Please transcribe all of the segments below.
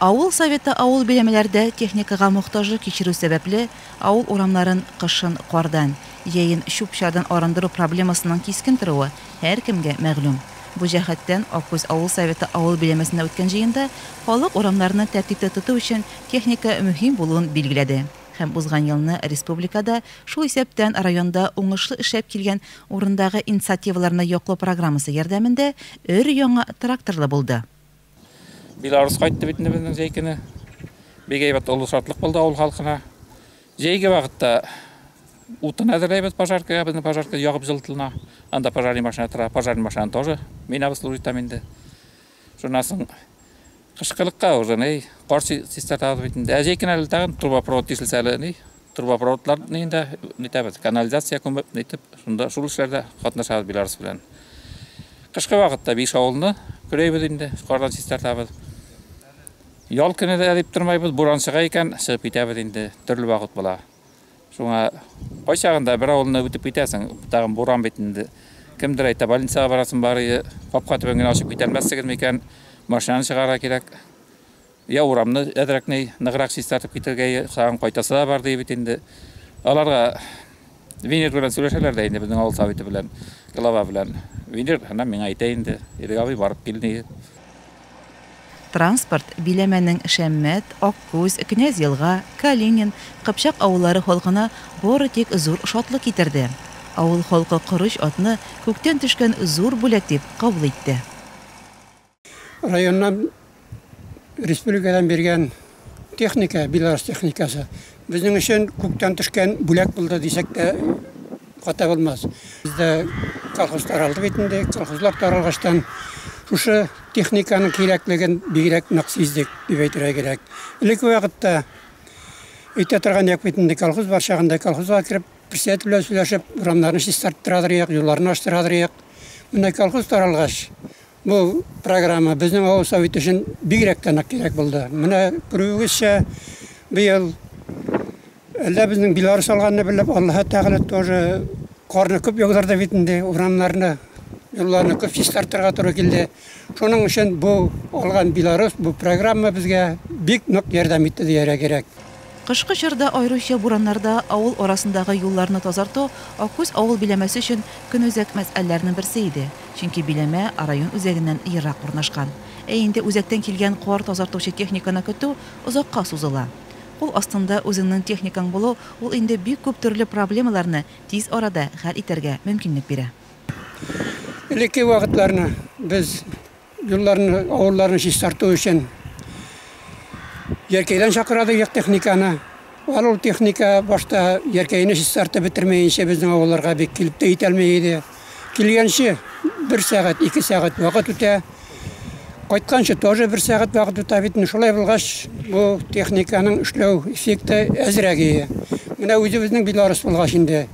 Авыл советы авыл биләмәләрдә техникага мохтажлык кичерү сәбәпле авыл урамнарын кышын кардан, яйын чүп-чардан арындыру проблемасының кискен торуы һәркемгә мәгълүм. Бу җәһәттән Аккүз авыл советы авыл биләмәсендә үткән җыенда халык урамнарны тәртиптә тоту өчен техника мөһим булуын билгеләде. Һәм узган елны республикада шул исәптән районда уңышлы эшләп килгән урындагы инициативаларны яклау программасы ярдәмендә өр-яңа тракторлы булды. Белорус кайтты бит безнең җәйкене. Бик әйбәт олы шатлык булды авыл халкына. Җәйге вакытта утын әзерләйбез пожаркага, безнең пожарка ягып җылтылына. Анда пожарный машина тора, пожарный машина тоже мин обслуживать там инде. Шуннан кышкылыкка уже каршы система бит инде. Җәйкене әле тагын трубопровод тишелсә әле трубопроводларны инде нитәбез, канализация күмеп нитеп, шунда шул эшләрдә катнашабыз Белорус белән. Кышкы вакытта 5 авылны көрәйбез инде, кардан системабыз. Ял көне дә дип тормайбыз, буран чыга икән, чыгып китәбез инде, төрле вакыт була. Шуңа кайчагында бер авылны үтеп китәсең, тагын буран бит инде. Кемдер әйтә, больницага барасың бары, капка төбеннән ачып китәлмәссегез микән, машинаны чыгарга кирәк. Я урамны әдрәкне ныграк систатып китергә сагын кайтасы да бар дип инде. Аларга Винер белән сөйләшәләр дә инде безнең авыл советы белән, глава белән. Винер һәм миңа әйтә инде, иргәби барып килде. Транспорт биләмәнең Шәммәт, Аккүз, Князь-Елга, Калинин, Кыпчак авыллары халкына бары тик зур шатлык китерде. Авыл халкы корыч атны күктән төшкән зур бүләк дип кабул итте. Районнан республикадан бергән техника, Белорус техникасы безнең өчен күктән төшкән бүләк булды дисәк тә хата булмас. Бездә колхозлар алды бит инде, колхозлар таралгаштан шушы техниканың кирәклеген бигрәк нык сиздек дип әйтергә кирәк. Элекке вакытта әйтә торган як бит инде колхоз бар чагында колхозга кирип, председатель белән сөйләшеп, урамнарны чистартырдык, юлларны ачтырдык. Менә колхоз таралгач, бу программа безнең авыл советы өчен бигрәк тә нык кирәк булды. Менә күрүегезчә, быел әллә безнең Белорус алганны белеп, Аллаһ Тәгалә тоже карны күп ягдырды бит инде, урамнарны, юлларны күп чистартырга туры килде. Шуның өчен бу алган Белорус, бу программа безгә бик нык ярдәм итте дияргә кирәк. Кышкы чорда аеруча бураннарда авыл арасындагы юлларны тазарту Аккүз авыл биләмәсе өчен көнүзәк мәсьәләләрнең берсе иде. Чөнки биләмә район үзәгеннән ерак урнашкан. Инде үзәктән килгән кар тазартучы техниканы көтү озакка сузыла. Ул астында үзеңнең техникаң булу, ул инде бик күп төрле проблемаларны тиз арада хәл итәргә мөмкинлек бирә. Элекке вакытларны без юлларны, авылларны чистарту өчен Яркәйдән чакырадык техниканы. Ул техника башта Яркәйне чистартып бетермәенчә безнең авылларга бик килеп тә итәлмәй иде. Килгәнче 1 сәгать, 2 сәгать вакыт үтә. Кайтканчы тоже 1 сәгать вакыт үтә бит. Шулай булгач, бу техниканың эшләү эффекты әзрәге. Менә үзебезнең Белорус булгач инде.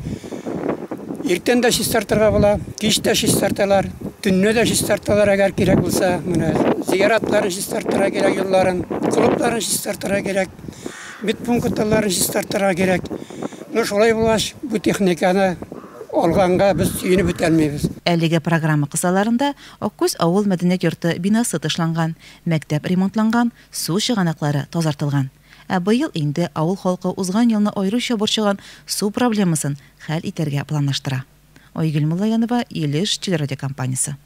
Иртән дә чистартырга була, кич тә чистарталар, төнне дә чистарталар әгәр кирәк булса. Менә зияратларын чистартырга кирәк, юлларын, клубларын чистартырга кирәк, бит пунктларын чистартырга кирәк. Шулай булгач, бу техниканы алганга без сөенеп бетәлмәйбез. Әлеге программа кысаларында Аккүз авыл мәдәният йорты бинасы тышланган, мәктәп ремонтланган, су чыганаклары тазартылган. Быел инде авыл халкы узган елны аеруча борчыган су проблемасын хәл итәргә планлаштыра. Айгөл Муллаянова, Елеш телерадиокомпаниясе.